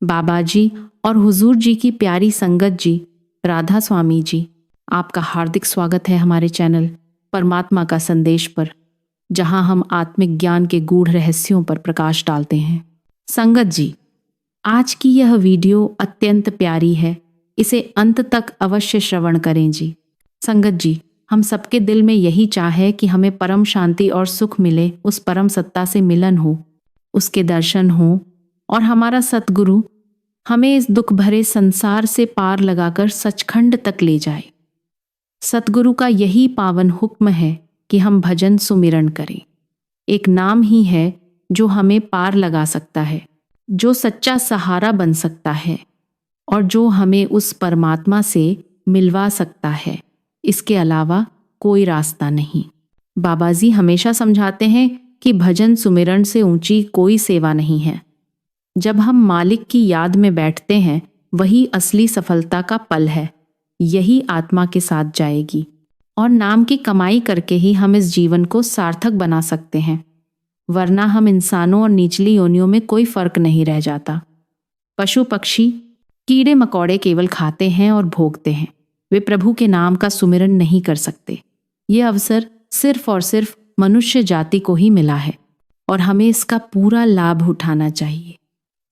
बाबा जी और हुजूर जी की प्यारी संगत जी, राधा स्वामी जी, आपका हार्दिक स्वागत है हमारे चैनल परमात्मा का संदेश पर, जहां हम आत्मिक ज्ञान के गूढ़ रहस्यों पर प्रकाश डालते हैं। संगत जी, आज की यह वीडियो अत्यंत प्यारी है, इसे अंत तक अवश्य श्रवण करें जी। संगत जी, हम सबके दिल में यही चाह है कि हमें परम शांति और सुख मिले, उस परम सत्ता से मिलन हो, उसके दर्शन हो और हमारा सतगुरु हमें इस दुख भरे संसार से पार लगाकर सचखंड तक ले जाए। सतगुरु का यही पावन हुक्म है कि हम भजन सुमिरन करें। एक नाम ही है जो हमें पार लगा सकता है, जो सच्चा सहारा बन सकता है और जो हमें उस परमात्मा से मिलवा सकता है। इसके अलावा कोई रास्ता नहीं। बाबा जी हमेशा समझाते हैं कि भजन सुमिरन से ऊंची कोई सेवा नहीं है। जब हम मालिक की याद में बैठते हैं, वही असली सफलता का पल है। यही आत्मा के साथ जाएगी और नाम की कमाई करके ही हम इस जीवन को सार्थक बना सकते हैं, वरना हम इंसानों और निचली योनियों में कोई फर्क नहीं रह जाता। पशु पक्षी कीड़े मकोड़े केवल खाते हैं और भोगते हैं, वे प्रभु के नाम का सुमिरन नहीं कर सकते। ये अवसर सिर्फ और सिर्फ मनुष्य जाति को ही मिला है और हमें इसका पूरा लाभ उठाना चाहिए।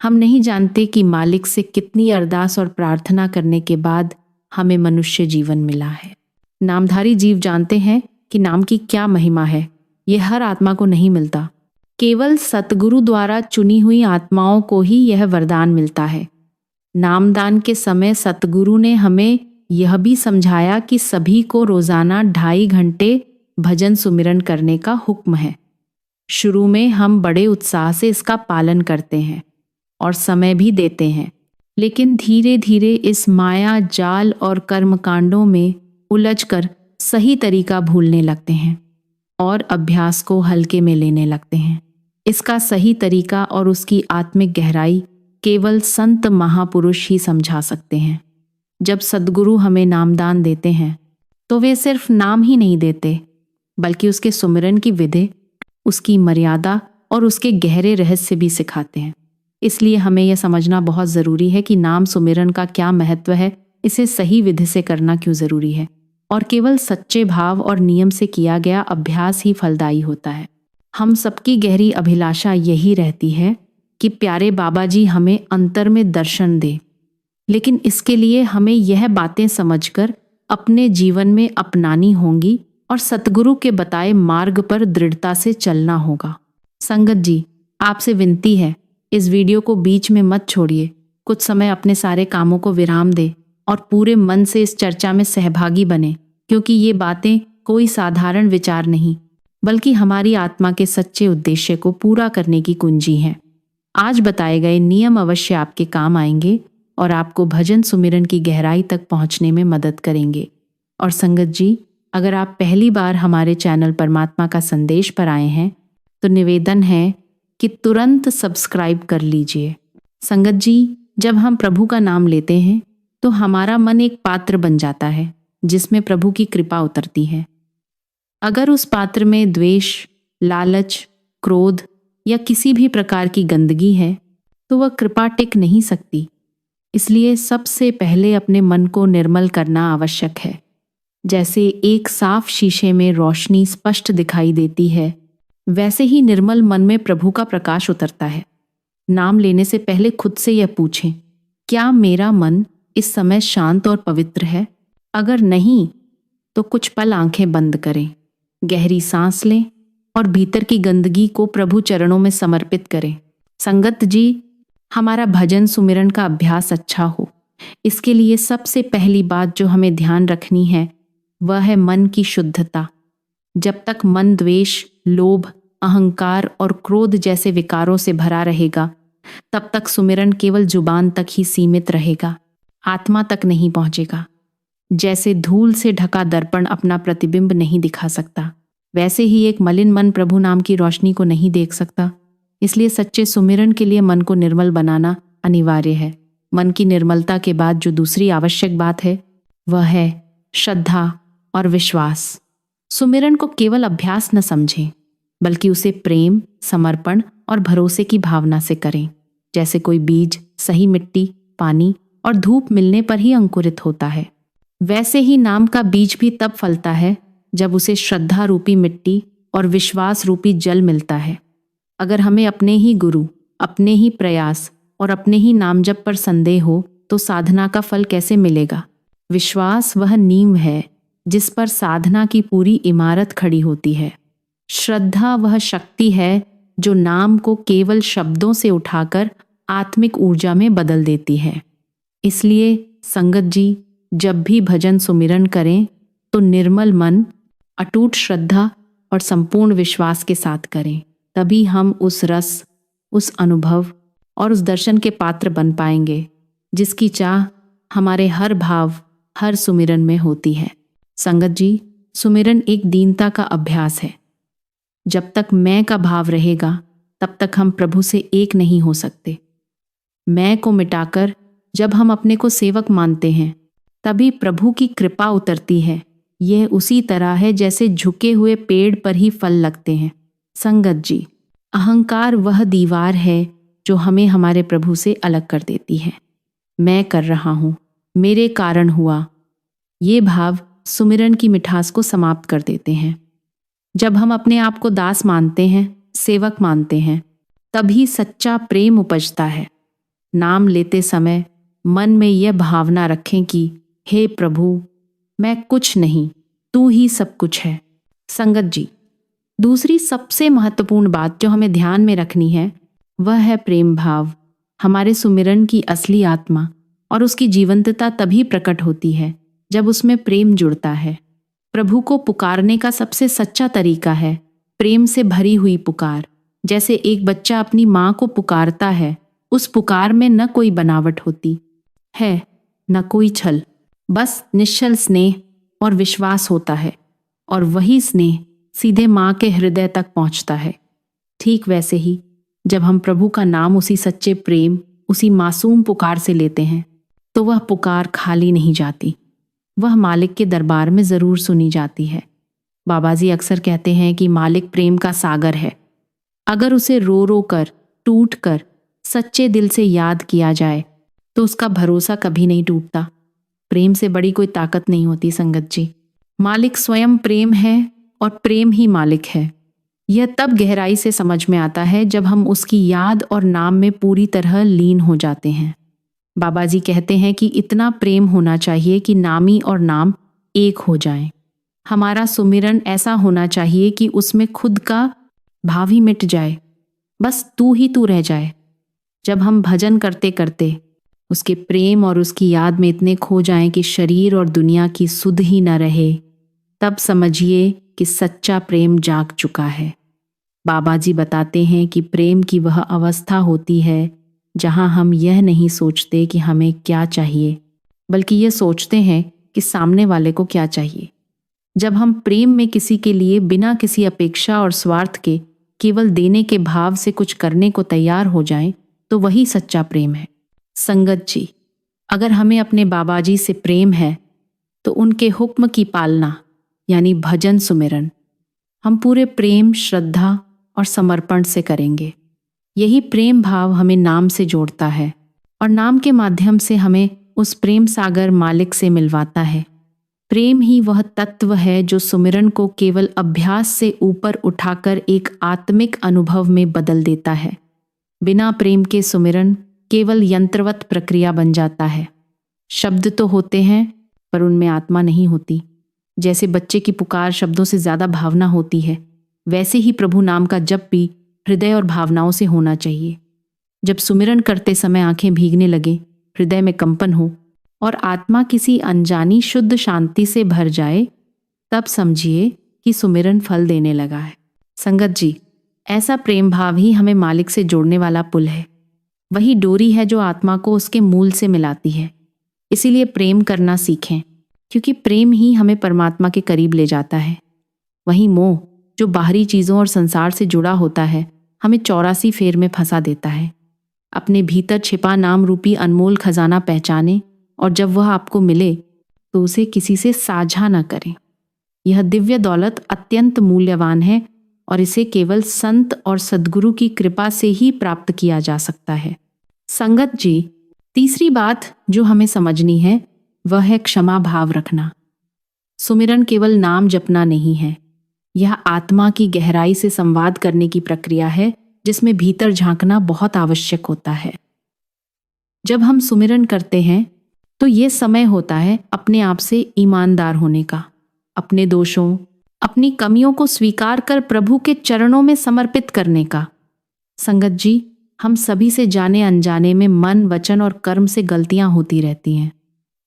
हम नहीं जानते कि मालिक से कितनी अरदास और प्रार्थना करने के बाद हमें मनुष्य जीवन मिला है। नामधारी जीव जानते हैं कि नाम की क्या महिमा है। यह हर आत्मा को नहीं मिलता, केवल सतगुरु द्वारा चुनी हुई आत्माओं को ही यह वरदान मिलता है। नामदान के समय सतगुरु ने हमें यह भी समझाया कि सभी को रोजाना 2.5 घंटे भजन सुमिरन करने का हुक्म है। शुरू में हम बड़े उत्साह से इसका पालन करते हैं और समय भी देते हैं, लेकिन धीरे धीरे इस माया जाल और कर्मकांडों में उलझकर सही तरीका भूलने लगते हैं और अभ्यास को हल्के में लेने लगते हैं। इसका सही तरीका और उसकी आत्मिक गहराई केवल संत महापुरुष ही समझा सकते हैं। जब सद्गुरु हमें नामदान देते हैं तो वे सिर्फ नाम ही नहीं देते, बल्कि उसके सुमिरन की विधि, उसकी मर्यादा और उसके गहरे रहस्य भी सिखाते हैं। इसलिए हमें यह समझना बहुत ज़रूरी है कि नाम सुमिरन का क्या महत्व है, इसे सही विधि से करना क्यों ज़रूरी है, और केवल सच्चे भाव और नियम से किया गया अभ्यास ही फलदायी होता है। हम सबकी गहरी अभिलाषा यही रहती है कि प्यारे बाबा जी हमें अंतर में दर्शन दें, लेकिन इसके लिए हमें यह बातें समझकर अपने जीवन में अपनानी होंगी और सतगुरु के बताए मार्ग पर दृढ़ता से चलना होगा। संगत जी, आपसे विनती है, इस वीडियो को बीच में मत छोड़िए। कुछ समय अपने सारे कामों को विराम दे और पूरे मन से इस चर्चा में सहभागी बने, क्योंकि ये बातें कोई साधारण विचार नहीं, बल्कि हमारी आत्मा के सच्चे उद्देश्य को पूरा करने की कुंजी हैं। आज बताए गए नियम अवश्य आपके काम आएंगे और आपको भजन सुमिरन की गहराई तक पहुंचने में मदद करेंगे। और संगत जी, अगर आप पहली बार हमारे चैनल परमात्मा का संदेश पर आए हैं तो निवेदन है कि तुरंत सब्सक्राइब कर लीजिए। संगत जी, जब हम प्रभु का नाम लेते हैं तो हमारा मन एक पात्र बन जाता है जिसमें प्रभु की कृपा उतरती है। अगर उस पात्र में द्वेष, लालच, क्रोध या किसी भी प्रकार की गंदगी है तो वह कृपा टिक नहीं सकती। इसलिए सबसे पहले अपने मन को निर्मल करना आवश्यक है। जैसे एक साफ शीशे में रोशनी स्पष्ट दिखाई देती है, वैसे ही निर्मल मन में प्रभु का प्रकाश उतरता है। नाम लेने से पहले खुद से यह पूछें, क्या मेरा मन इस समय शांत और पवित्र है? अगर नहीं तो कुछ पल आंखें बंद करें, गहरी सांस लें और भीतर की गंदगी को प्रभु चरणों में समर्पित करें। संगत जी, हमारा भजन सुमिरन का अभ्यास अच्छा हो, इसके लिए सबसे पहली बात जो हमें ध्यान रखनी है वह है मन की शुद्धता। जब तक मन द्वेष, लोभ, अहंकार और क्रोध जैसे विकारों से भरा रहेगा, तब तक सुमिरन केवल जुबान तक ही सीमित रहेगा, आत्मा तक नहीं पहुंचेगा। जैसे धूल से ढका दर्पण अपना प्रतिबिंब नहीं दिखा सकता, वैसे ही एक मलिन मन प्रभु नाम की रोशनी को नहीं देख सकता। इसलिए सच्चे सुमिरन के लिए मन को निर्मल बनाना अनिवार्य है। मन की निर्मलता के बाद जो दूसरी आवश्यक बात है वह है श्रद्धा और विश्वास। सुमिरन को केवल अभ्यास न समझें, बल्कि उसे प्रेम, समर्पण और भरोसे की भावना से करें। जैसे कोई बीज सही मिट्टी, पानी और धूप मिलने पर ही अंकुरित होता है। वैसे ही नाम का बीज भी तब फलता है जब उसे श्रद्धा रूपी मिट्टी और विश्वास रूपी जल मिलता है। अगर हमें अपने ही गुरु, अपने ही प्रयास और अपने ही नाम जप पर संदेह हो तो साधना का फल कैसे मिलेगा? विश्वास वह नींव है जिस पर साधना की पूरी इमारत खड़ी होती है। श्रद्धा वह शक्ति है जो नाम को केवल शब्दों से उठाकर आत्मिक ऊर्जा में बदल देती है। इसलिए संगत जी, जब भी भजन सुमिरन करें तो निर्मल मन, अटूट श्रद्धा और संपूर्ण विश्वास के साथ करें। तभी हम उस रस, उस अनुभव और उस दर्शन के पात्र बन पाएंगे जिसकी चाह हमारे हर भाव, हर सुमिरन में होती है। संगत जी, सुमिरन एक दीनता का अभ्यास है। जब तक मैं का भाव रहेगा तब तक हम प्रभु से एक नहीं हो सकते। मैं को मिटाकर जब हम अपने को सेवक मानते हैं तभी प्रभु की कृपा उतरती है। यह उसी तरह है जैसे झुके हुए पेड़ पर ही फल लगते हैं। संगत जी, अहंकार वह दीवार है जो हमें हमारे प्रभु से अलग कर देती है। मैं कर रहा हूँ, मेरे कारण हुआ, ये भाव सुमिरन की मिठास को समाप्त कर देते हैं। जब हम अपने आप को दास मानते हैं, सेवक मानते हैं, तभी सच्चा प्रेम उपजता है। नाम लेते समय मन में यह भावना रखें कि हे प्रभु, मैं कुछ नहीं, तू ही सब कुछ है। संगत जी, दूसरी सबसे महत्वपूर्ण बात जो हमें ध्यान में रखनी है वह है प्रेम भाव। हमारे सुमिरन की असली आत्मा और उसकी जीवंतता तभी प्रकट होती है जब उसमें प्रेम जुड़ता है। प्रभु को पुकारने का सबसे सच्चा तरीका है प्रेम से भरी हुई पुकार। जैसे एक बच्चा अपनी माँ को पुकारता है, उस पुकार में न कोई बनावट होती है, न कोई छल, बस निश्चल स्नेह और विश्वास होता है, और वही स्नेह सीधे माँ के हृदय तक पहुँचता है। ठीक वैसे ही जब हम प्रभु का नाम उसी सच्चे प्रेम, उसी मासूम पुकार से लेते हैं तो वह पुकार खाली नहीं जाती, वह मालिक के दरबार में ज़रूर सुनी जाती है। बाबाजी अक्सर कहते हैं कि मालिक प्रेम का सागर है। अगर उसे रो रो कर, टूट कर, सच्चे दिल से याद किया जाए तो उसका भरोसा कभी नहीं टूटता। प्रेम से बड़ी कोई ताकत नहीं होती संगत जी। मालिक स्वयं प्रेम है और प्रेम ही मालिक है। यह तब गहराई से समझ में आता है जब हम उसकी याद और नाम में पूरी तरह लीन हो जाते हैं। बाबा जी कहते हैं कि इतना प्रेम होना चाहिए कि नामी और नाम एक हो जाएं। हमारा सुमिरन ऐसा होना चाहिए कि उसमें खुद का भाव ही मिट जाए, बस तू ही तू रह जाए। जब हम भजन करते करते उसके प्रेम और उसकी याद में इतने खो जाएं कि शरीर और दुनिया की सुध ही न रहे, तब समझिए कि सच्चा प्रेम जाग चुका है। बाबा जी बताते हैं कि प्रेम की वह अवस्था होती है जहां हम यह नहीं सोचते कि हमें क्या चाहिए, बल्कि यह सोचते हैं कि सामने वाले को क्या चाहिए। जब हम प्रेम में किसी के लिए बिना किसी अपेक्षा और स्वार्थ के केवल देने के भाव से कुछ करने को तैयार हो जाएं, तो वही सच्चा प्रेम है। संगत जी, अगर हमें अपने बाबा जी से प्रेम है तो उनके हुक्म की पालना यानी भजन सुमिरन हम पूरे प्रेम, श्रद्धा और समर्पण से करेंगे। यही प्रेम भाव हमें नाम से जोड़ता है और नाम के माध्यम से हमें उस प्रेम सागर मालिक से मिलवाता है। प्रेम ही वह तत्व है जो सुमिरन को केवल अभ्यास से ऊपर उठाकर एक आत्मिक अनुभव में बदल देता है। बिना प्रेम के सुमिरन केवल यंत्रवत प्रक्रिया बन जाता है। शब्द तो होते हैं पर उनमें आत्मा नहीं होती। जैसे बच्चे की पुकार शब्दों से ज्यादा भावना होती है, वैसे ही प्रभु नाम का जप भी हृदय और भावनाओं से होना चाहिए। जब सुमिरन करते समय आंखें भीगने लगे, हृदय में कंपन हो और आत्मा किसी अनजानी शुद्ध शांति से भर जाए, तब समझिए कि सुमिरन फल देने लगा है। संगत जी, ऐसा प्रेम भाव ही हमें मालिक से जोड़ने वाला पुल है। वही डोरी है जो आत्मा को उसके मूल से मिलाती है। इसीलिए प्रेम करना सीखें, क्योंकि प्रेम ही हमें परमात्मा के करीब ले जाता है। वही मोह जो बाहरी चीज़ों और संसार से जुड़ा होता है हमें 84 फेर में फंसा देता है। अपने भीतर छिपा नाम रूपी अनमोल खजाना पहचाने और जब वह आपको मिले तो उसे किसी से साझा न करें। यह दिव्य दौलत अत्यंत मूल्यवान है और इसे केवल संत और सद्गुरु की कृपा से ही प्राप्त किया जा सकता है। संगत जी, तीसरी बात जो हमें समझनी है वह है क्षमा भाव रखना। सुमिरन केवल नाम जपना नहीं है, यह आत्मा की गहराई से संवाद करने की प्रक्रिया है जिसमें भीतर झांकना बहुत आवश्यक होता है। जब हम सुमिरन करते हैं तो यह समय होता है अपने आप से ईमानदार होने का, अपने दोषों, अपनी कमियों को स्वीकार कर प्रभु के चरणों में समर्पित करने का। संगत जी, हम सभी से जाने अनजाने में मन, वचन और कर्म से गलतियां होती रहती हैं।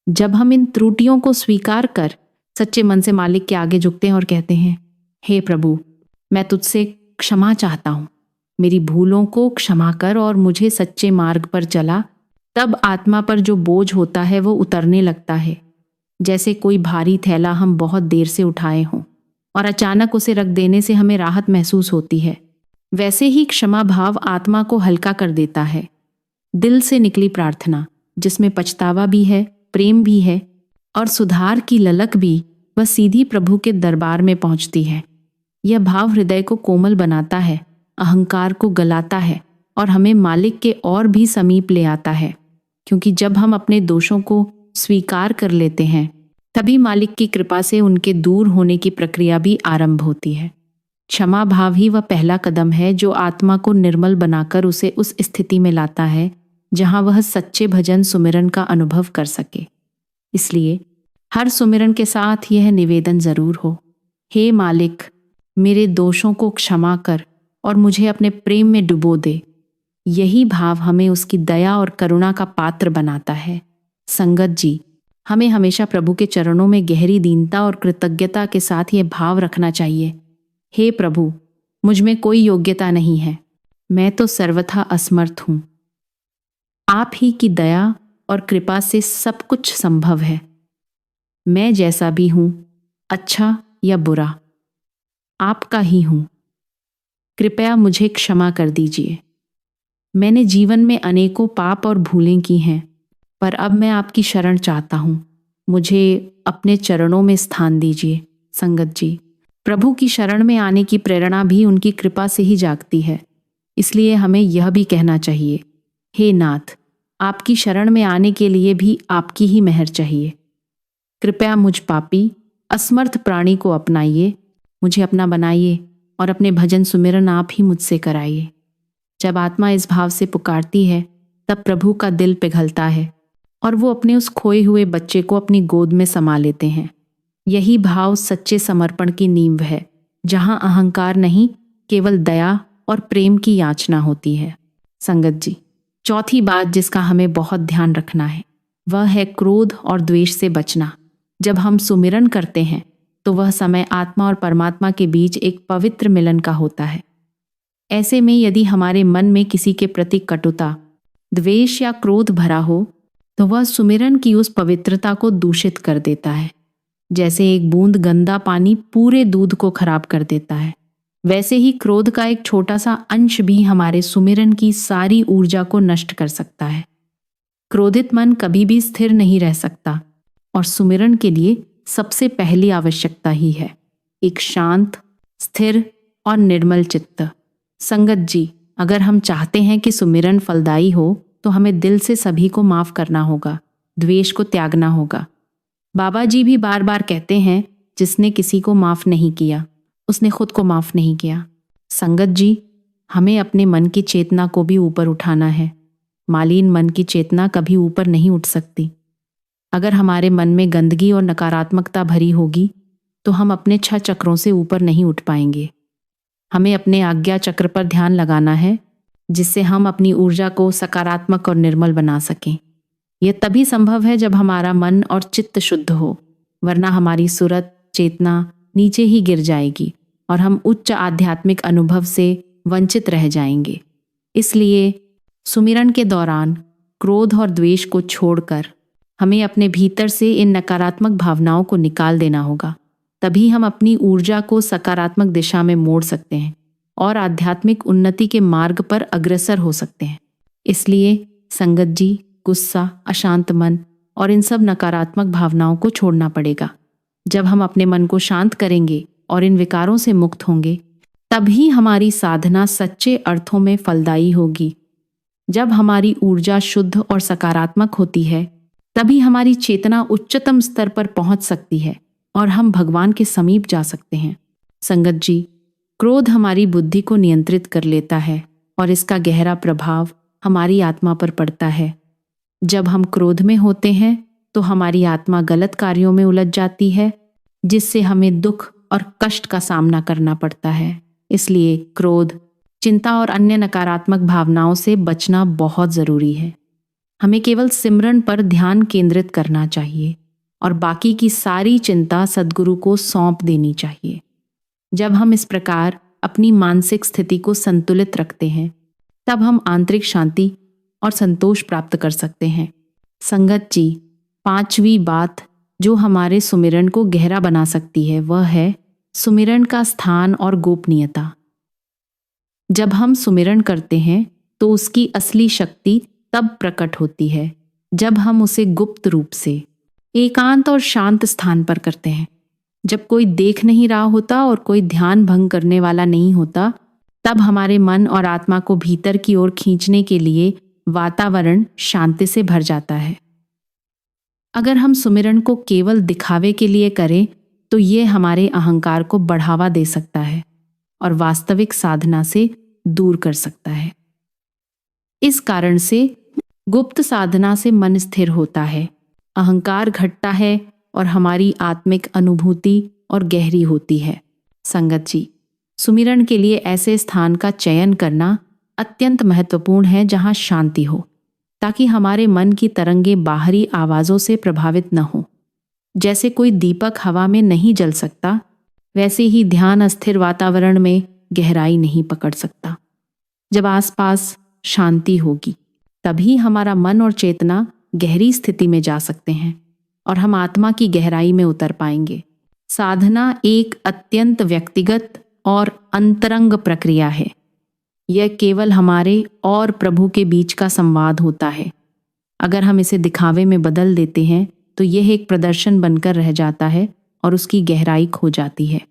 जब हम इन त्रुटियों को स्वीकार कर सच्चे मन से मालिक के आगे झुकते हैं और कहते हैं, हे प्रभु, मैं तुझसे क्षमा चाहता हूँ, मेरी भूलों को क्षमा कर और मुझे सच्चे मार्ग पर चला, तब आत्मा पर जो बोझ होता है वो उतरने लगता है। जैसे कोई भारी थैला हम बहुत देर से उठाए हों और अचानक उसे रख देने से हमें राहत महसूस होती है, वैसे ही क्षमा भाव आत्मा को हल्का कर देता है। दिल से निकली प्रार्थना जिसमें पछतावा भी है, प्रेम भी है और सुधार की ललक भी, वह सीधी प्रभु के दरबार में पहुंचती है। यह भाव हृदय को कोमल बनाता है, अहंकार को गलाता है और हमें मालिक के और भी समीप ले आता है, क्योंकि जब हम अपने दोषों को स्वीकार कर लेते हैं तभी मालिक की कृपा से उनके दूर होने की प्रक्रिया भी आरंभ होती है। क्षमा भाव ही वह पहला कदम है जो आत्मा को निर्मल बनाकर उसे उस स्थिति में लाता है जहां वह सच्चे भजन सुमिरन का अनुभव कर सके। इसलिए हर सुमिरन के साथ यह निवेदन जरूर हो, हे मालिक, मेरे दोषों को क्षमा कर और मुझे अपने प्रेम में डुबो दे। यही भाव हमें उसकी दया और करुणा का पात्र बनाता है। संगत जी, हमें हमेशा प्रभु के चरणों में गहरी दीनता और कृतज्ञता के साथ यह भाव रखना चाहिए, हे प्रभु, मुझ में कोई योग्यता नहीं है, मैं तो सर्वथा असमर्थ हूं। आप ही की दया और कृपा से सब कुछ संभव है। मैं जैसा भी हूं, अच्छा या बुरा, आपका ही हूं। कृपया मुझे क्षमा कर दीजिए। मैंने जीवन में अनेकों पाप और भूलें की हैं, पर अब मैं आपकी शरण चाहता हूं। मुझे अपने चरणों में स्थान दीजिए। संगत जी, प्रभु की शरण में आने की प्रेरणा भी उनकी कृपा से ही जागती है। इसलिए हमें यह भी कहना चाहिए, हे नाथ, आपकी शरण में आने के लिए भी आपकी ही मेहर चाहिए। कृपया मुझ पापी असमर्थ प्राणी को अपनाइए, मुझे अपना बनाइए और अपने भजन सुमिरन आप ही मुझसे कराइए। जब आत्मा इस भाव से पुकारती है तब प्रभु का दिल पिघलता है और वो अपने उस खोए हुए बच्चे को अपनी गोद में समा लेते हैं। यही भाव सच्चे समर्पण की नींव है, जहां अहंकार नहीं, केवल दया और प्रेम की याचना होती है। संगत जी, चौथी बात जिसका हमें बहुत ध्यान रखना है वह है क्रोध और द्वेष से बचना। जब हम सुमिरन करते हैं तो वह समय आत्मा और परमात्मा के बीच एक पवित्र मिलन का होता है। ऐसे में यदि हमारे मन में किसी के प्रति कटुता, द्वेष या क्रोध भरा हो तो वह सुमिरन की उस पवित्रता को दूषित कर देता है। जैसे एक बूंद गंदा पानी पूरे दूध को खराब कर देता है, वैसे ही क्रोध का एक छोटा सा अंश भी हमारे सुमिरन की सारी ऊर्जा को नष्ट कर सकता है। क्रोधित मन कभी भी स्थिर नहीं रह सकता और सुमिरन के लिए सबसे पहली आवश्यकता ही है एक शांत, स्थिर और निर्मल चित्त। संगत जी, अगर हम चाहते हैं कि सुमिरन फलदायी हो तो हमें दिल से सभी को माफ करना होगा, द्वेष को त्यागना होगा। बाबा जी भी बार बार कहते हैं, जिसने किसी को माफ नहीं किया उसने खुद को माफ नहीं किया। संगत जी, हमें अपने मन की चेतना को भी ऊपर उठाना है। मालिन मन की चेतना कभी ऊपर नहीं उठ सकती। अगर हमारे मन में गंदगी और नकारात्मकता भरी होगी तो हम अपने 6 चक्रों से ऊपर नहीं उठ पाएंगे। हमें अपने आज्ञा चक्र पर ध्यान लगाना है, जिससे हम अपनी ऊर्जा को सकारात्मक और निर्मल बना सकें। यह तभी संभव है जब हमारा मन और चित्त शुद्ध हो, वरना हमारी सुरत, चेतना नीचे ही गिर जाएगी और हम उच्च आध्यात्मिक अनुभव से वंचित रह जाएंगे। इसलिए सुमिरन के दौरान क्रोध और द्वेष को छोड़कर हमें अपने भीतर से इन नकारात्मक भावनाओं को निकाल देना होगा। तभी हम अपनी ऊर्जा को सकारात्मक दिशा में मोड़ सकते हैं और आध्यात्मिक उन्नति के मार्ग पर अग्रसर हो सकते हैं। इसलिए संगत जी, गुस्सा, अशांत मन और इन सब नकारात्मक भावनाओं को छोड़ना पड़ेगा। जब हम अपने मन को शांत करेंगे और इन विकारों से मुक्त होंगे, तभी हमारी साधना सच्चे अर्थों में फलदायी होगी। जब हमारी ऊर्जा शुद्ध और सकारात्मक होती है तभी हमारी चेतना उच्चतम स्तर पर पहुंच सकती है और हम भगवान के समीप जा सकते हैं। संगत जी, क्रोध हमारी बुद्धि को नियंत्रित कर लेता है और इसका गहरा प्रभाव हमारी आत्मा पर पड़ता है। जब हम क्रोध में होते हैं तो हमारी आत्मा गलत कार्यों में उलझ जाती है, जिससे हमें दुख और कष्ट का सामना करना पड़ता है। इसलिए क्रोध, चिंता और अन्य नकारात्मक भावनाओं से बचना बहुत जरूरी है। हमें केवल सिमरन पर ध्यान केंद्रित करना चाहिए और बाकी की सारी चिंता सद्गुरु को सौंप देनी चाहिए। जब हम इस प्रकार अपनी मानसिक स्थिति को संतुलित रखते हैं तब हम आंतरिक शांति और संतोष प्राप्त कर सकते हैं। संगत जी, 5वीं बात जो हमारे सुमिरन को गहरा बना सकती है वह है सुमिरन का स्थान और गोपनीयता। जब हम सुमिरन करते हैं तो उसकी असली शक्ति तब प्रकट होती है जब हम उसे गुप्त रूप से एकांत और शांत स्थान पर करते हैं। जब कोई देख नहीं रहा होता और कोई ध्यान भंग करने वाला नहीं होता, तब हमारे मन और आत्मा को भीतर की ओर खींचने के लिए वातावरण शांति से भर जाता है। अगर हम सुमिरन को केवल दिखावे के लिए करें तो ये हमारे अहंकार को बढ़ावा दे सकता है और वास्तविक साधना से दूर कर सकता है। इस कारण से गुप्त साधना से मन स्थिर होता है, अहंकार घटता है और हमारी आत्मिक अनुभूति और गहरी होती है। संगत जी, सुमिरन के लिए ऐसे स्थान का चयन करना अत्यंत महत्वपूर्ण है जहां शांति हो, ताकि हमारे मन की तरंगें बाहरी आवाज़ों से प्रभावित न हो। जैसे कोई दीपक हवा में नहीं जल सकता, वैसे ही ध्यान अस्थिर वातावरण में गहराई नहीं पकड़ सकता। जब आसपास शांति होगी तभी हमारा मन और चेतना गहरी स्थिति में जा सकते हैं और हम आत्मा की गहराई में उतर पाएंगे। साधना एक अत्यंत व्यक्तिगत और अंतरंग प्रक्रिया है। यह केवल हमारे और प्रभु के बीच का संवाद होता है। अगर हम इसे दिखावे में बदल देते हैं तो यह एक प्रदर्शन बनकर रह जाता है और उसकी गहराई खो जाती है।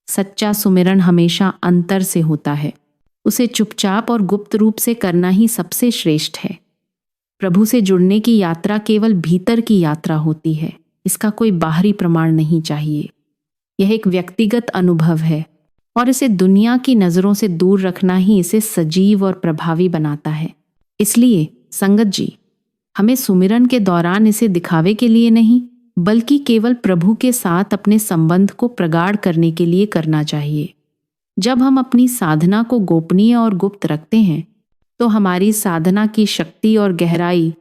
सच्चा सुमिरन हमेशा अंतर से होता है। उसे चुपचाप और गुप्त रूप से करना ही सबसे श्रेष्ठ है। प्रभु से जुड़ने की यात्रा केवल भीतर की यात्रा होती है, इसका कोई बाहरी प्रमाण नहीं चाहिए। यह एक व्यक्तिगत अनुभव है और इसे दुनिया की नज़रों से दूर रखना ही इसे सजीव और प्रभावी बनाता है। इसलिए संगत जी, हमें सुमिरन के दौरान इसे दिखावे के लिए नहीं बल्कि केवल प्रभु के साथ अपने संबंध को प्रगाढ़ करने के लिए करना चाहिए। जब हम अपनी साधना को गोपनीय और गुप्त रखते हैं तो हमारी साधना की शक्ति और गहराई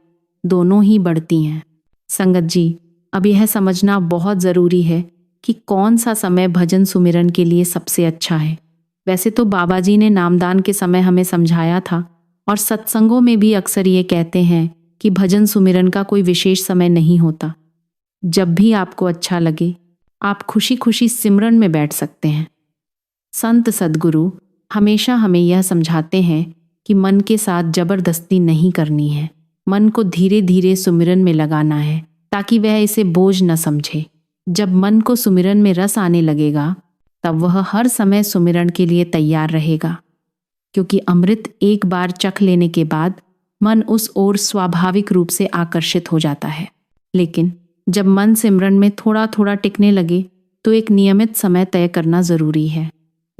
दोनों ही बढ़ती हैं। संगत जी, अब यह समझना बहुत ज़रूरी है कि कौन सा समय भजन सुमिरन के लिए सबसे अच्छा है। वैसे तो बाबा जी ने नामदान के समय हमें समझाया था और सत्संगों में भी अक्सर ये कहते हैं कि भजन सुमिरन का कोई विशेष समय नहीं होता। जब भी आपको अच्छा लगे आप खुशी खुशी सिमरन में बैठ सकते हैं। संत सद्गुरु हमेशा हमें यह समझाते हैं कि मन के साथ जबरदस्ती नहीं करनी है। मन को धीरे धीरे सुमिरन में लगाना है ताकि वह इसे बोझ न समझे। जब मन को सुमिरन में रस आने लगेगा तब वह हर समय सुमिरन के लिए तैयार रहेगा, क्योंकि अमृत एक बार चख लेने के बाद मन उस ओर स्वाभाविक रूप से आकर्षित हो जाता है। लेकिन जब मन सिमरन में थोड़ा थोड़ा टिकने लगे तो एक नियमित समय तय करना जरूरी है।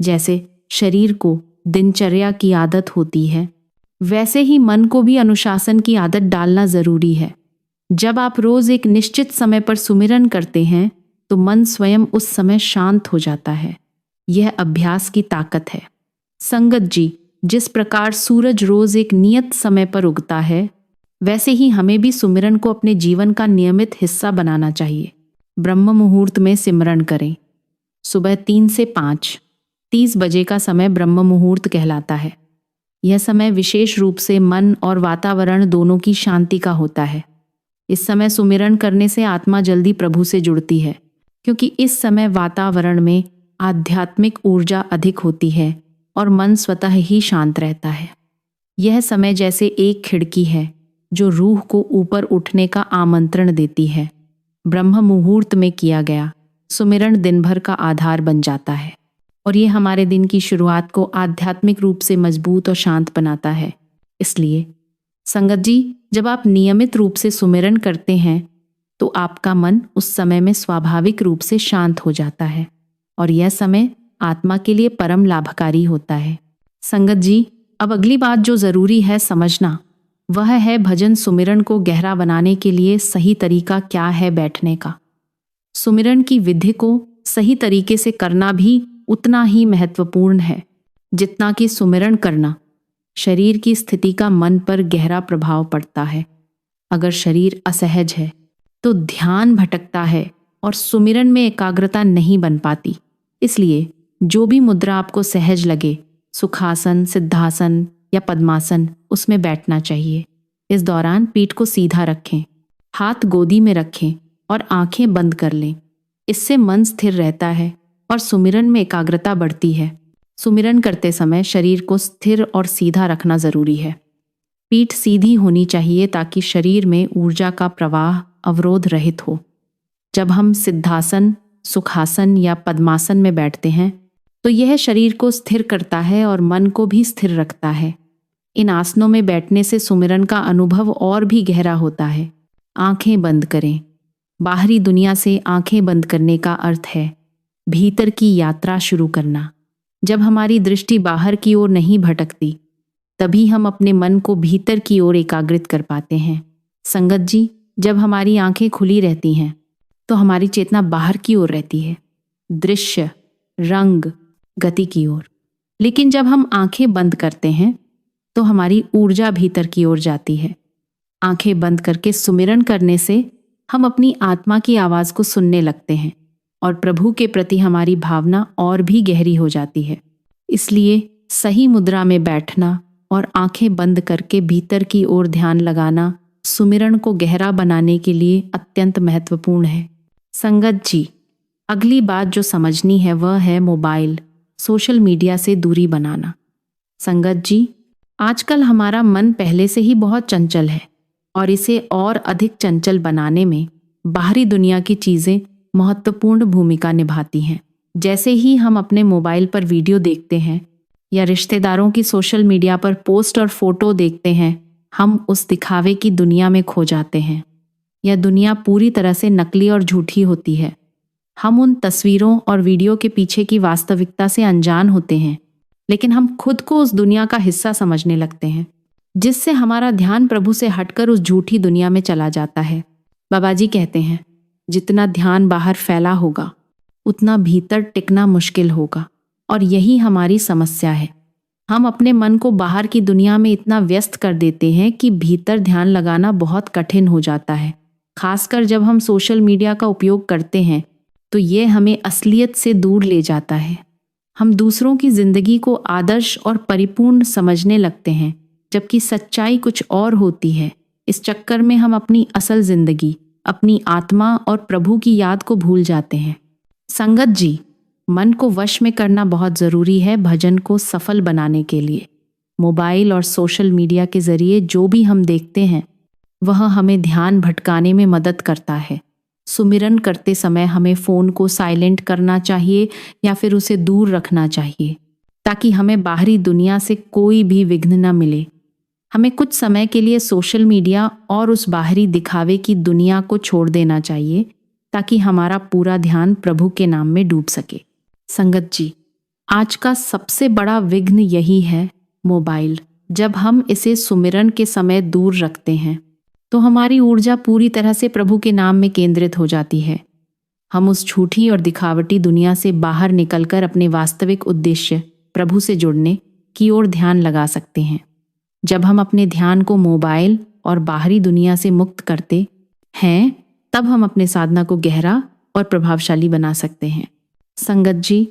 जैसे शरीर को दिनचर्या की आदत होती है, वैसे ही मन को भी अनुशासन की आदत डालना जरूरी है। जब आप रोज एक निश्चित समय पर सुमिरन करते हैं तो मन स्वयं उस समय शांत हो जाता है। यह अभ्यास की ताकत है। संगत जी, जिस प्रकार सूरज रोज एक नियत समय पर उगता है, वैसे ही हमें भी सुमिरन को अपने जीवन का नियमित हिस्सा बनाना चाहिए। ब्रह्म मुहूर्त में सिमरन करें। सुबह 3 से 5, 30 बजे का समय ब्रह्म मुहूर्त कहलाता है। यह समय विशेष रूप से मन और वातावरण दोनों की शांति का होता है। इस समय सुमिरन करने से आत्मा जल्दी प्रभु से जुड़ती है, क्योंकि इस समय वातावरण में आध्यात्मिक ऊर्जा अधिक होती है और मन स्वतः ही शांत रहता है। यह समय जैसे एक खिड़की है जो रूह को ऊपर उठने का आमंत्रण देती है। ब्रह्म मुहूर्त में किया गया सुमिरन दिन भर का आधार बन जाता है और ये हमारे दिन की शुरुआत को आध्यात्मिक रूप से मजबूत और शांत बनाता है। इसलिए संगत जी, जब आप नियमित रूप से सुमिरन करते हैं तो आपका मन उस समय में स्वाभाविक रूप से शांत हो जाता है और यह समय आत्मा के लिए परम लाभकारी होता है। संगत जी, अब अगली बात जो जरूरी है समझना, वह है भजन सुमिरन को गहरा बनाने के लिए सही तरीका क्या है बैठने का। सुमिरन की विधि को सही तरीके से करना भी उतना ही महत्वपूर्ण है जितना कि सुमिरन करना। शरीर की स्थिति का मन पर गहरा प्रभाव पड़ता है। अगर शरीर असहज है तो ध्यान भटकता है और सुमिरन में एकाग्रता नहीं बन पाती। इसलिए जो भी मुद्रा आपको सहज लगे, सुखासन, सिद्धासन या पद्मासन, उसमें बैठना चाहिए। इस दौरान पीठ को सीधा रखें, हाथ गोदी में रखें और आंखें बंद कर लें। इससे मन स्थिर रहता है और सुमिरन में एकाग्रता बढ़ती है। सुमिरन करते समय शरीर को स्थिर और सीधा रखना जरूरी है। पीठ सीधी होनी चाहिए ताकि शरीर में ऊर्जा का प्रवाह अवरोध रहित हो। जब हम सिद्धासन, सुखासन या पद्मासन में बैठते हैं तो यह शरीर को स्थिर करता है और मन को भी स्थिर रखता है। इन आसनों में बैठने से सुमिरन का अनुभव और भी गहरा होता है। आंखें बंद करें। बाहरी दुनिया से आंखें बंद करने का अर्थ है भीतर की यात्रा शुरू करना। जब हमारी दृष्टि बाहर की ओर नहीं भटकती, तभी हम अपने मन को भीतर की ओर एकाग्रित कर पाते हैं। संगत जी, जब हमारी आंखें खुली रहती हैं तो हमारी चेतना बाहर की ओर रहती है, दृश्य, रंग, गति की ओर। लेकिन जब हम आंखें बंद करते हैं तो हमारी ऊर्जा भीतर की ओर जाती है। आंखें बंद करके सुमिरन करने से हम अपनी आत्मा की आवाज को सुनने लगते हैं और प्रभु के प्रति हमारी भावना और भी गहरी हो जाती है। इसलिए सही मुद्रा में बैठना और आंखें बंद करके भीतर की ओर ध्यान लगाना सुमिरन को गहरा बनाने के लिए अत्यंत महत्वपूर्ण है। संगत जी, अगली बात जो समझनी है वह है मोबाइल, सोशल मीडिया से दूरी बनाना। संगत जी, आजकल हमारा मन पहले से ही बहुत चंचल है और इसे और अधिक चंचल बनाने में बाहरी दुनिया की चीज़ें महत्वपूर्ण भूमिका निभाती हैं। जैसे ही हम अपने मोबाइल पर वीडियो देखते हैं या रिश्तेदारों की सोशल मीडिया पर पोस्ट और फोटो देखते हैं, हम उस दिखावे की दुनिया में खो जाते हैं। यह दुनिया पूरी तरह से नकली और झूठी होती है। हम उन तस्वीरों और वीडियो के पीछे की वास्तविकता से अनजान होते हैं, लेकिन हम खुद को उस दुनिया का हिस्सा समझने लगते हैं, जिससे हमारा ध्यान प्रभु से हटकर उस झूठी दुनिया में चला जाता है। बाबा जी कहते हैं, जितना ध्यान बाहर फैला होगा उतना भीतर टिकना मुश्किल होगा, और यही हमारी समस्या है। हम अपने मन को बाहर की दुनिया में इतना व्यस्त कर देते हैं कि भीतर ध्यान लगाना बहुत कठिन हो जाता है। खासकर जब हम सोशल मीडिया का उपयोग करते हैं तो ये हमें असलियत से दूर ले जाता है। हम दूसरों की जिंदगी को आदर्श और परिपूर्ण समझने लगते हैं, जबकि सच्चाई कुछ और होती है। इस चक्कर में हम अपनी असल जिंदगी, अपनी आत्मा और प्रभु की याद को भूल जाते हैं। संगत जी, मन को वश में करना बहुत ज़रूरी है भजन को सफल बनाने के लिए। मोबाइल और सोशल मीडिया के ज़रिए जो भी हम देखते हैं वह हमें ध्यान भटकाने में मदद करता है। सुमिरन करते समय हमें फ़ोन को साइलेंट करना चाहिए या फिर उसे दूर रखना चाहिए, ताकि हमें बाहरी दुनिया से कोई भी विघ्न न मिले। हमें कुछ समय के लिए सोशल मीडिया और उस बाहरी दिखावे की दुनिया को छोड़ देना चाहिए, ताकि हमारा पूरा ध्यान प्रभु के नाम में डूब सके। संगत जी, आज का सबसे बड़ा विघ्न यही है, मोबाइल। जब हम इसे सुमिरन के समय दूर रखते हैं तो हमारी ऊर्जा पूरी तरह से प्रभु के नाम में केंद्रित हो जाती है। हम उस झूठी और दिखावटी दुनिया से बाहर निकलकर अपने वास्तविक उद्देश्य प्रभु से जुड़ने की ओर ध्यान लगा सकते हैं। जब हम अपने ध्यान को मोबाइल और बाहरी दुनिया से मुक्त करते हैं, तब हम अपने साधना को गहरा और प्रभावशाली बना सकते हैं। संगत जी,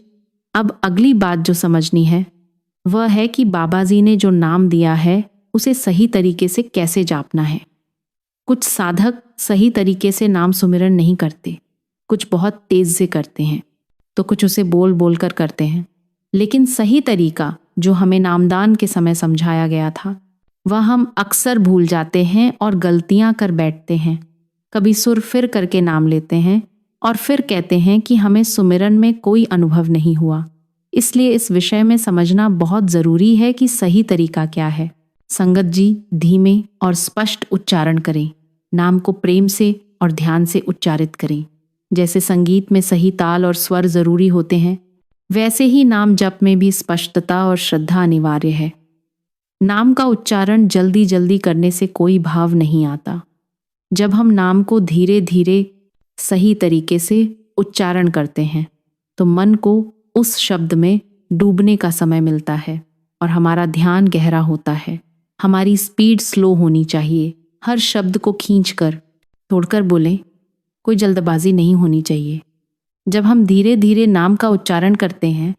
अब अगली बात जो समझनी है वह है कि बाबा जी ने जो नाम दिया है उसे सही तरीके से कैसे जापना है। कुछ साधक सही तरीके से नाम सुमिरन नहीं करते, कुछ बहुत तेज से करते हैं, तो कुछ उसे बोल बोल कर करते हैं। लेकिन सही तरीका जो हमें नामदान के समय समझाया गया था वह हम अक्सर भूल जाते हैं और गलतियां कर बैठते हैं। कभी सुर फिर करके नाम लेते हैं और फिर कहते हैं कि हमें सुमिरन में कोई अनुभव नहीं हुआ। इसलिए इस विषय में समझना बहुत ज़रूरी है कि सही तरीका क्या है। संगत जी, धीमे और स्पष्ट उच्चारण करें। नाम को प्रेम से और ध्यान से उच्चारित करें। जैसे संगीत में सही ताल और स्वर जरूरी होते हैं, वैसे ही नाम जप में भी स्पष्टता और श्रद्धा अनिवार्य है। नाम का उच्चारण जल्दी जल्दी करने से कोई भाव नहीं आता। जब हम नाम को धीरे धीरे सही तरीके से उच्चारण करते हैं तो मन को उस शब्द में डूबने का समय मिलता है और हमारा ध्यान गहरा होता है। हमारी स्पीड स्लो होनी चाहिए। हर शब्द को खींचकर तोड़कर बोलें, कोई जल्दबाजी नहीं होनी चाहिए। जब हम धीरे धीरे नाम का उच्चारण करते हैं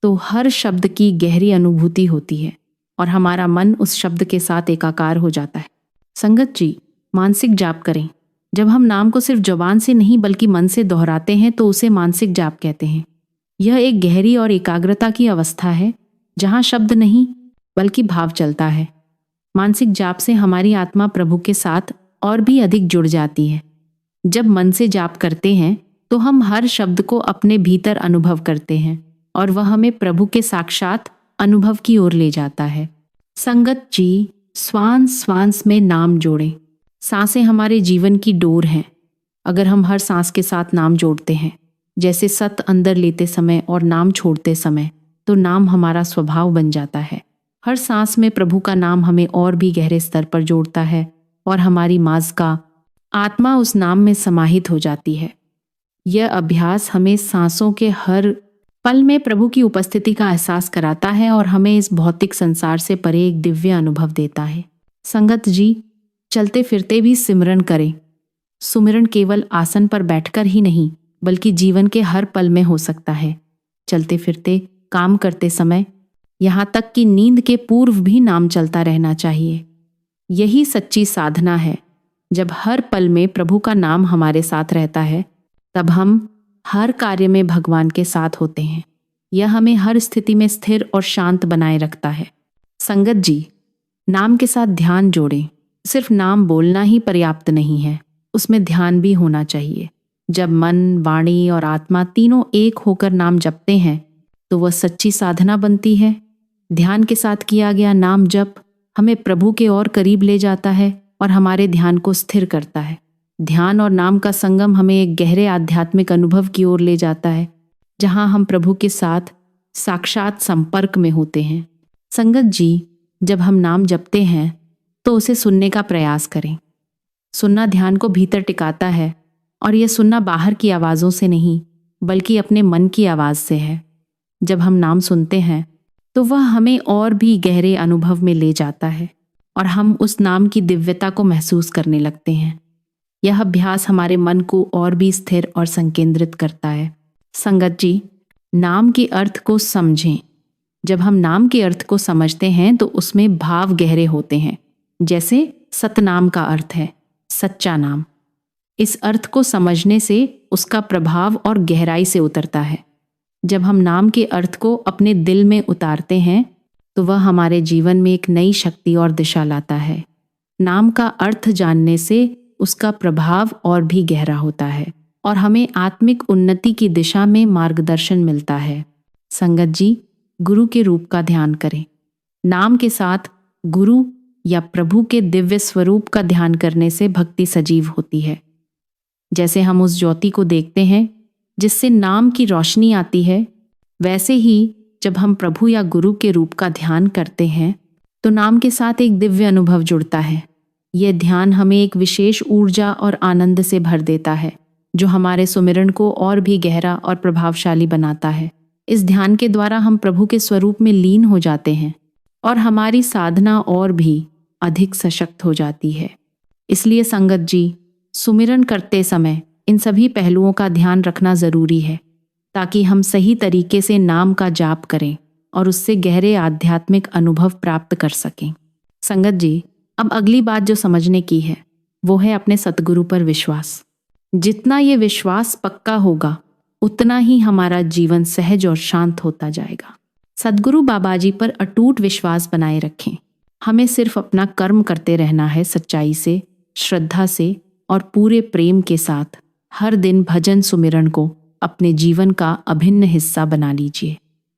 तो हर शब्द की गहरी अनुभूति होती है और हमारा मन उस शब्द के साथ एकाकार हो जाता है। संगत जी, मानसिक जाप करें। जब हम नाम को सिर्फ जुबान से नहीं बल्कि मन से दोहराते हैं तो उसे मानसिक जाप कहते हैं। यह एक गहरी और एकाग्रता की अवस्था है जहाँ शब्द नहीं बल्कि भाव चलता है। मानसिक जाप से हमारी आत्मा प्रभु के साथ और भी अधिक जुड़ जाती है। जब मन से जाप करते हैं तो हम हर शब्द को अपने भीतर अनुभव करते हैं और वह हमें प्रभु के साक्षात अनुभव की ओर ले जाता है। संगत जी, श्वास श्वास में नाम जोड़ें। सांसें हमारे जीवन की डोर हैं। अगर हम हर सांस के साथ नाम जोड़ते हैं, जैसे सत अंदर लेते समय और नाम छोड़ते समय, तो नाम हमारा स्वभाव बन जाता है। हर सांस में प्रभु का नाम हमें और भी गहरे स्तर पर जोड़ता है और हमारी माज का आत्मा उस नाम में समाहित हो जाती है। यह अभ्यास हमें सांसों के हर पल में प्रभु की उपस्थिति का एहसास कराता है और हमें इस भौतिक संसार से परे एक दिव्य अनुभव देता है। संगत जी, चलते फिरते भी सिमरन करें। सुमिरन केवल आसन पर बैठकर ही नहीं बल्कि जीवन के हर पल में हो सकता है। चलते फिरते, काम करते समय, यहाँ तक कि नींद के पूर्व भी नाम चलता रहना चाहिए। यही सच्ची साधना है। जब हर पल में प्रभु का नाम हमारे साथ रहता है तब हम हर कार्य में भगवान के साथ होते हैं। यह हमें हर स्थिति में स्थिर और शांत बनाए रखता है। संगत जी, नाम के साथ ध्यान जोड़ें। सिर्फ नाम बोलना ही पर्याप्त नहीं है, उसमें ध्यान भी होना चाहिए। जब मन, वाणी और आत्मा तीनों एक होकर नाम जपते हैं तो वह सच्ची साधना बनती है। ध्यान के साथ किया गया नाम जप हमें प्रभु के और करीब ले जाता है और हमारे ध्यान को स्थिर करता है। ध्यान और नाम का संगम हमें एक गहरे आध्यात्मिक अनुभव की ओर ले जाता है जहां हम प्रभु के साथ साक्षात संपर्क में होते हैं। संगत जी, जब हम नाम जपते हैं तो उसे सुनने का प्रयास करें। सुनना ध्यान को भीतर टिकाता है और यह सुनना बाहर की आवाज़ों से नहीं बल्कि अपने मन की आवाज़ से है। जब हम नाम सुनते हैं तो वह हमें और भी गहरे अनुभव में ले जाता है और हम उस नाम की दिव्यता को महसूस करने लगते हैं। यह अभ्यास हमारे मन को और भी स्थिर और संकेंद्रित करता है। संगत जी, नाम के अर्थ को समझें। जब हम नाम के अर्थ को समझते हैं तो उसमें भाव गहरे होते हैं। जैसे सतनाम का अर्थ है सच्चा नाम। इस अर्थ को समझने से उसका प्रभाव और गहराई से उतरता है। जब हम नाम के अर्थ को अपने दिल में उतारते हैं तो वह हमारे जीवन में एक नई शक्ति और दिशा लाता है। नाम का अर्थ जानने से उसका प्रभाव और भी गहरा होता है और हमें आत्मिक उन्नति की दिशा में मार्गदर्शन मिलता है। संगत जी, गुरु के रूप का ध्यान करें। नाम के साथ गुरु या प्रभु के दिव्य स्वरूप का ध्यान करने से भक्ति सजीव होती है। जैसे हम उस ज्योति को देखते हैं जिससे नाम की रोशनी आती है, वैसे ही जब हम प्रभु या गुरु के रूप का ध्यान करते हैं तो नाम के साथ एक दिव्य अनुभव जुड़ता है। यह ध्यान हमें एक विशेष ऊर्जा और आनंद से भर देता है जो हमारे सुमिरन को और भी गहरा और प्रभावशाली बनाता है। इस ध्यान के द्वारा हम प्रभु के स्वरूप में लीन हो जाते हैं और हमारी साधना और भी अधिक सशक्त हो जाती है। इसलिए संगत जी, सुमिरन करते समय इन सभी पहलुओं का ध्यान रखना जरूरी है ताकि हम सही तरीके से नाम का जाप करें और उससे गहरे आध्यात्मिक अनुभव प्राप्त कर सकें। संगत जी, अब अगली बात जो समझने की है वो है अपने सतगुरु पर विश्वास। जितना ये विश्वास पक्का होगा उतना ही हमारा जीवन सहज और शांत होता जाएगा। सद्गुरु बाबाजी पर अटूट विश्वास बनाए रखें। हमें सिर्फ अपना कर्म करते रहना है सच्चाई से, श्रद्धा से और पूरे प्रेम के साथ। हर दिन भजन सुमिरन को अपने जीवन का अभिन्न हिस्सा बना लीजिए,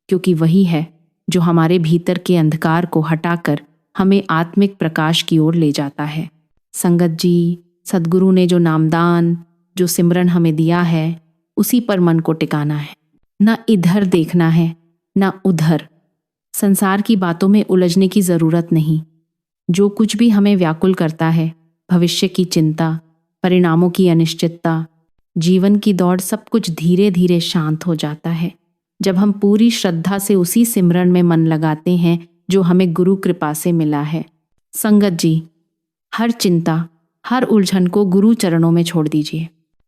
क्योंकि वही है जो हमारे भीतर के अंधकार को हटाकर हमें आत्मिक प्रकाश की ओर ले जाता है। संगत जी, सद्गुरु ने जो नामदान, जो सिमरन हमें दिया है, उसी पर मन को टिकाना है। ना इधर देखना है, ना उधर। संसार की बातों में उलझने की जरूरत नहीं। जो कुछ भी हमें व्याकुल करता है, भविष्य की चिंता, परिणामों की अनिश्चितता, जीवन की दौड़, सब कुछ धीरे धीरे शांत हो जाता है जब हम पूरी श्रद्धा से उसी सिमरन में मन लगाते हैं जो हमें गुरु कृपा से मिला है। संगत जी, हर चिंता, हर उलझन को गुरु चरणों में छोड़ दीजिए।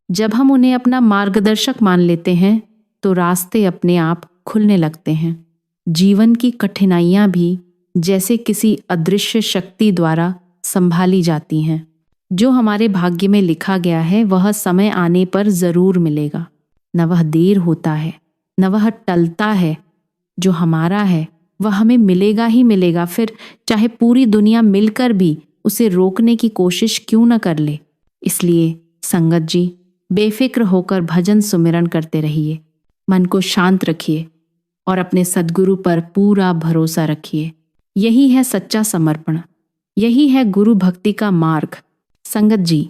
जब हम उन्हें अपना मार्गदर्शक मान लेते हैं तो रास्ते अपने आप खुलने लगते हैं। जीवन की कठिनाइयां भी जैसे किसी अदृश्य शक्ति द्वारा संभाली जाती हैं। जो हमारे भाग्य में लिखा गया है वह समय आने पर जरूर मिलेगा। न वह देर होता है, न वह टलता है। जो हमारा है वह हमें मिलेगा ही मिलेगा, फिर चाहे पूरी दुनिया मिलकर भी उसे रोकने की कोशिश क्यों न कर ले। इसलिए संगत जी, बेफिक्र होकर भजन सुमिरन करते रहिए। मन को शांत रखिए और अपने सद्गुरु पर पूरा भरोसा रखिए। यही है सच्चा समर्पण, यही है गुरु भक्ति का मार्ग। संगत जी,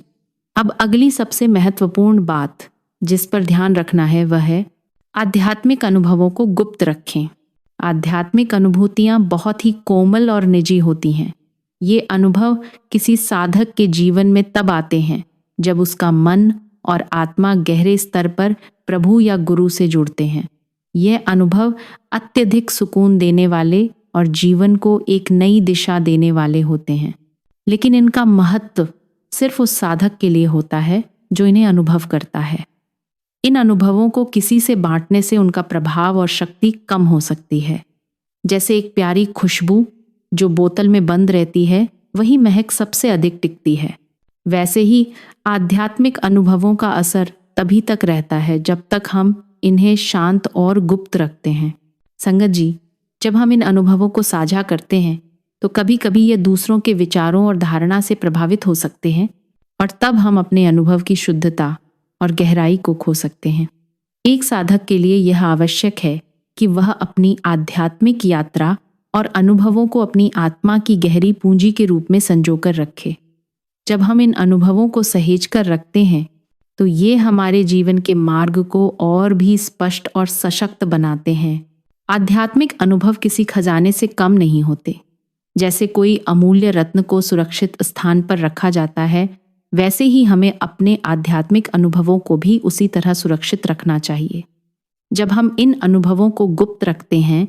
अब अगली सबसे महत्वपूर्ण बात जिस पर ध्यान रखना है वह है आध्यात्मिक अनुभवों को गुप्त रखें। आध्यात्मिक अनुभूतियां बहुत ही कोमल और निजी होती हैं। ये अनुभव किसी साधक के जीवन में तब आते हैं जब उसका मन और आत्मा गहरे स्तर पर प्रभु या गुरु से जुड़ते हैं। ये अनुभव अत्यधिक सुकून देने वाले और जीवन को एक नई दिशा देने वाले होते हैं। लेकिन इनका महत्व सिर्फ उस साधक के लिए होता है जो इन्हें अनुभव करता है। इन अनुभवों को किसी से बांटने से उनका प्रभाव और शक्ति कम हो सकती है। जैसे एक प्यारी खुशबू जो बोतल में बंद रहती है, वही महक सबसे अधिक टिकती है। वैसे ही आध्यात्मिक अनुभवों का असर तभी तक रहता है जब तक हम इन्हें शांत और गुप्त रखते हैं। संगत जी, जब हम इन अनुभवों को साझा करते हैं तो कभी कभी ये दूसरों के विचारों और धारणा से प्रभावित हो सकते हैं और तब हम अपने अनुभव की शुद्धता और गहराई को खो सकते हैं। एक साधक के लिए यह आवश्यक है कि वह अपनी आध्यात्मिक यात्रा और अनुभवों को अपनी आत्मा की गहरी पूंजी के रूप में संजोकर रखे। जब हम इन अनुभवों को सहेज कर रखते हैं तो ये हमारे जीवन के मार्ग को और भी स्पष्ट और सशक्त बनाते हैं। आध्यात्मिक अनुभव किसी खजाने से कम नहीं होते। जैसे कोई अमूल्य रत्न को सुरक्षित स्थान पर रखा जाता है, वैसे ही हमें अपने आध्यात्मिक अनुभवों को भी उसी तरह सुरक्षित रखना चाहिए। जब हम इन अनुभवों को गुप्त रखते हैं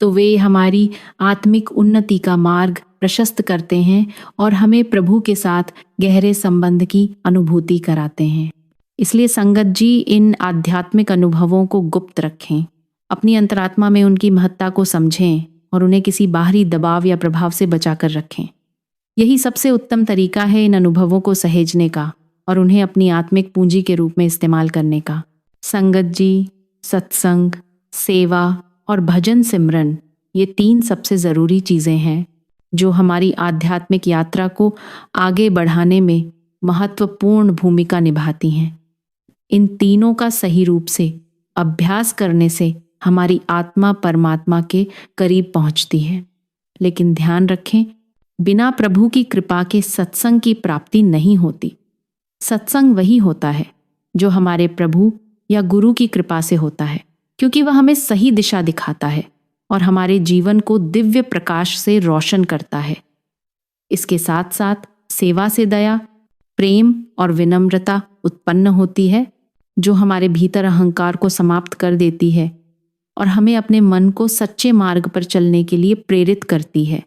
तो वे हमारी आत्मिक उन्नति का मार्ग प्रशस्त करते हैं और हमें प्रभु के साथ गहरे संबंध की अनुभूति कराते हैं। इसलिए संगत जी, इन आध्यात्मिक अनुभवों को गुप्त रखें, अपनी अंतरात्मा में उनकी महत्ता को समझें और उन्हें किसी बाहरी दबाव या प्रभाव से बचाकर रखें। यही सबसे उत्तम तरीका है इन अनुभवों को सहेजने का और उन्हें अपनी आत्मिक पूंजी के रूप में इस्तेमाल करने का। संगत जी, सत्संग, सेवा और भजन सिमरन, ये 3 सबसे ज़रूरी चीज़ें हैं जो हमारी आध्यात्मिक यात्रा को आगे बढ़ाने में महत्वपूर्ण भूमिका निभाती हैं। इन तीनों का सही रूप से अभ्यास करने से हमारी आत्मा परमात्मा के करीब पहुंचती है। लेकिन ध्यान रखें, बिना प्रभु की कृपा के सत्संग की प्राप्ति नहीं होती। सत्संग वही होता है जो हमारे प्रभु या गुरु की कृपा से होता है, क्योंकि वह हमें सही दिशा दिखाता है और हमारे जीवन को दिव्य प्रकाश से रोशन करता है। इसके साथ साथ सेवा से दया, प्रेम और विनम्रता उत्पन्न होती है जो हमारे भीतर अहंकार को समाप्त कर देती है और हमें अपने मन को सच्चे मार्ग पर चलने के लिए प्रेरित करती है।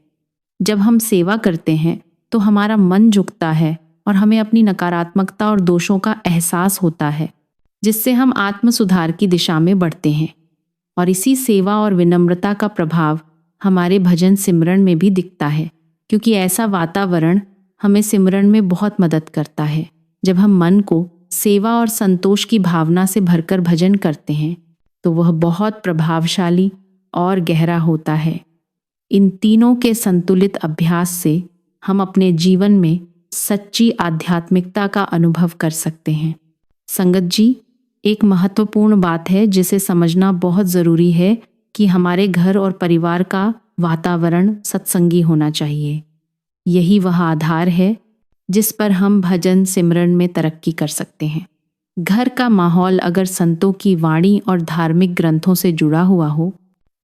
जब हम सेवा करते हैं तो हमारा मन झुकता है और हमें अपनी नकारात्मकता और दोषों का एहसास होता है, जिससे हम आत्म सुधार की दिशा में बढ़ते हैं। और इसी सेवा और विनम्रता का प्रभाव हमारे भजन सिमरन में भी दिखता है, क्योंकि ऐसा वातावरण हमें सिमरन में बहुत मदद करता है। जब हम मन को सेवा और संतोष की भावना से भरकर भजन करते हैं तो वह बहुत प्रभावशाली और गहरा होता है। इन तीनों के संतुलित अभ्यास से हम अपने जीवन में सच्ची आध्यात्मिकता का अनुभव कर सकते हैं। संगत जी, एक महत्वपूर्ण बात है जिसे समझना बहुत ज़रूरी है कि हमारे घर और परिवार का वातावरण सत्संगी होना चाहिए। यही वह आधार है जिस पर हम भजन सिमरन में तरक्की कर सकते हैं। घर का माहौल अगर संतों की वाणी और धार्मिक ग्रंथों से जुड़ा हुआ हो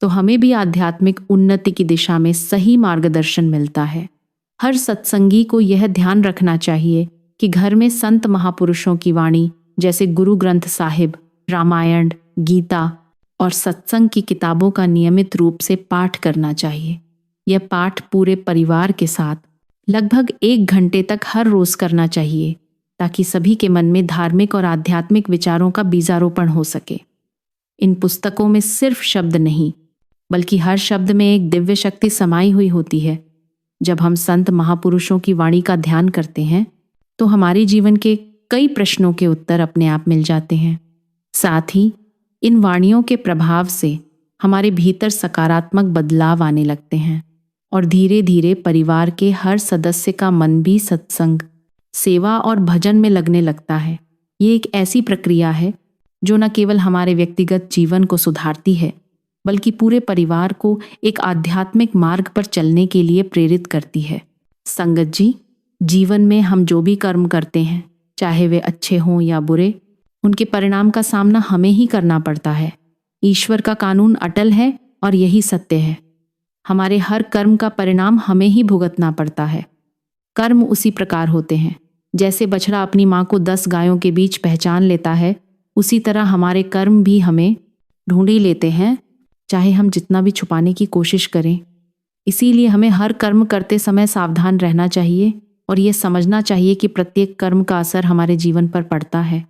तो हमें भी आध्यात्मिक उन्नति की दिशा में सही मार्गदर्शन मिलता है। हर सत्संगी को यह ध्यान रखना चाहिए कि घर में संत महापुरुषों की वाणी जैसे गुरु ग्रंथ साहिब, रामायण, गीता और सत्संग की किताबों का नियमित रूप से पाठ करना चाहिए। यह पाठ पूरे परिवार के साथ लगभग 1 घंटे तक हर रोज करना चाहिए ताकि सभी के मन में धार्मिक और आध्यात्मिक विचारों का बीजारोपण हो सके। इन पुस्तकों में सिर्फ शब्द नहीं बल्कि हर शब्द में एक दिव्य शक्ति समाई हुई होती है। जब हम संत महापुरुषों की वाणी का ध्यान करते हैं तो हमारे जीवन के कई प्रश्नों के उत्तर अपने आप मिल जाते हैं। साथ ही इन वाणियों के प्रभाव से हमारे भीतर सकारात्मक बदलाव आने लगते हैं और धीरे धीरे परिवार के हर सदस्य का मन भी सत्संग, सेवा और भजन में लगने लगता है। ये एक ऐसी प्रक्रिया है जो न केवल हमारे व्यक्तिगत जीवन को सुधारती है बल्कि पूरे परिवार को एक आध्यात्मिक मार्ग पर चलने के लिए प्रेरित करती है। संगत जी, जीवन में हम जो भी कर्म करते हैं, चाहे वे अच्छे हों या बुरे, उनके परिणाम का सामना हमें ही करना पड़ता है। ईश्वर का कानून अटल है और यही सत्य है। हमारे हर कर्म का परिणाम हमें ही भुगतना पड़ता है। कर्म उसी प्रकार होते हैं जैसे बछड़ा अपनी माँ को 10 गायों के बीच पहचान लेता है, उसी तरह हमारे कर्म भी हमें ढूंढ ही लेते हैं, चाहे हम जितना भी छुपाने की कोशिश करें। इसीलिए हमें हर कर्म करते समय सावधान रहना चाहिए और ये समझना चाहिए कि प्रत्येक कर्म का असर हमारे जीवन पर पड़ता है।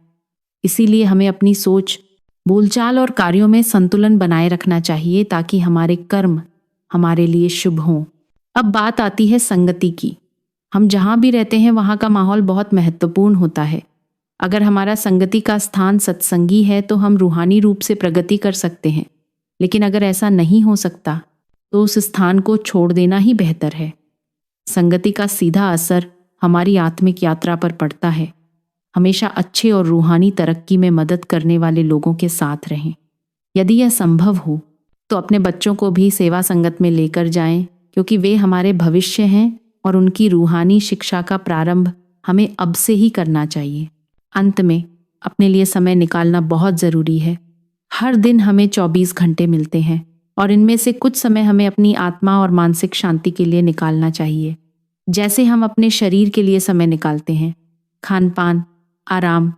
इसीलिए हमें अपनी सोच, बोलचाल और कार्यों में संतुलन बनाए रखना चाहिए ताकि हमारे कर्म हमारे लिए शुभ हों। अब बात आती है संगति की। हम जहाँ भी रहते हैं वहाँ का माहौल बहुत महत्वपूर्ण होता है। अगर हमारा संगति का स्थान सत्संगी है तो हम रूहानी रूप से प्रगति कर सकते हैं, लेकिन अगर ऐसा नहीं हो सकता तो उस स्थान को छोड़ देना ही बेहतर है। संगति का सीधा असर हमारी आत्मिक यात्रा पर पड़ता है। हमेशा अच्छे और रूहानी तरक्की में मदद करने वाले लोगों के साथ रहें। यदि यह संभव हो तो अपने बच्चों को भी सेवा संगत में लेकर जाएं, क्योंकि वे हमारे भविष्य हैं और उनकी रूहानी शिक्षा का प्रारंभ हमें अब से ही करना चाहिए। अंत में अपने लिए समय निकालना बहुत ज़रूरी है। हर दिन हमें 24 घंटे मिलते हैं और इनमें से कुछ समय हमें अपनी आत्मा और मानसिक शांति के लिए निकालना चाहिए। जैसे हम अपने शरीर के लिए समय निकालते हैं, खान पान, आराम,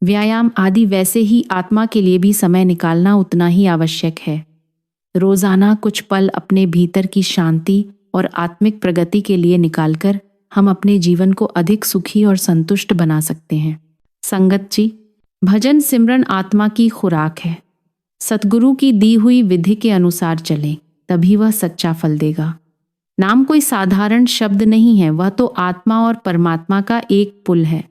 व्यायाम आदि, वैसे ही आत्मा के लिए भी समय निकालना उतना ही आवश्यक है। रोजाना कुछ पल अपने भीतर की शांति और आत्मिक प्रगति के लिए निकालकर हम अपने जीवन को अधिक सुखी और संतुष्ट बना सकते हैं। संगत जी, भजन सिमरन आत्मा की खुराक है। सतगुरु की दी हुई विधि के अनुसार चलें, तभी वह सच्चा फल देगा। नाम कोई साधारण शब्द नहीं है, वह तो आत्मा और परमात्मा का एक पुल है।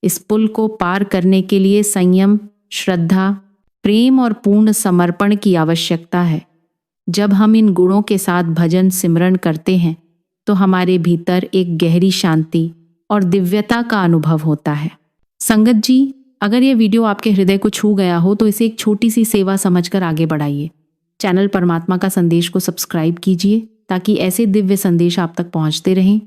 इस पुल को पार करने के लिए संयम, श्रद्धा, प्रेम और पूर्ण समर्पण की आवश्यकता है। जब हम इन गुणों के साथ भजन सिमरन करते हैं तो हमारे भीतर एक गहरी शांति और दिव्यता का अनुभव होता है। संगत जी, अगर यह वीडियो आपके हृदय को छू गया हो तो इसे एक छोटी सी सेवा समझकर आगे बढ़ाइए। चैनल परमात्मा का संदेश को सब्सक्राइब कीजिए ताकि ऐसे दिव्य संदेश आप तक पहुंचते रहें।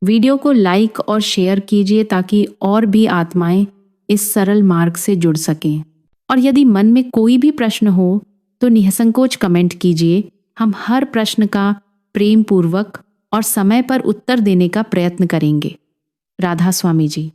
वीडियो को लाइक और शेयर कीजिए ताकि और भी आत्माएं इस सरल मार्ग से जुड़ सकें। और यदि मन में कोई भी प्रश्न हो तो निसंकोच कमेंट कीजिए। हम हर प्रश्न का प्रेम पूर्वक और समय पर उत्तर देने का प्रयत्न करेंगे। राधा स्वामी जी।